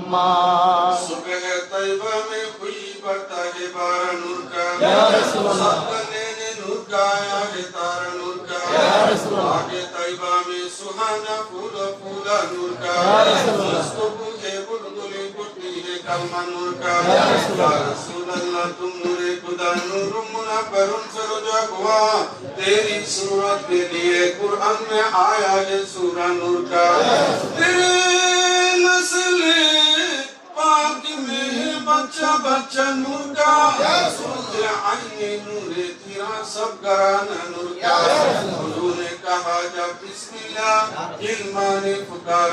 अम्मा। सुबह तैयबा में हुई बरता है बारा नूर का, या रसूल अल्लाह। सदने ने नूर का आया है तारा नूर का, या रसूल अल्लाह। आगे तैयबा में सुहाना फूला फूला नूर का, या रसूल अल्लाह। उसको बूझे बुलबुली बुलती है कलमा नूर का। या रसूल अल्लाह। या रसूल अल्लाह तुम नूरे खुदा नूर मुनव्वरुन सरुजा हुआ, तेरी सूरत के लिए कुरान में आया है सूरा नूर का। तेरे नस्ल पाक में है बच्चा बच्चा नूर का, सूरज आईने नूरे तेरा सब घराना नूर का। हुजूर ने कहा जब बिस्मिल्लाह इल्मा ने पुकारा,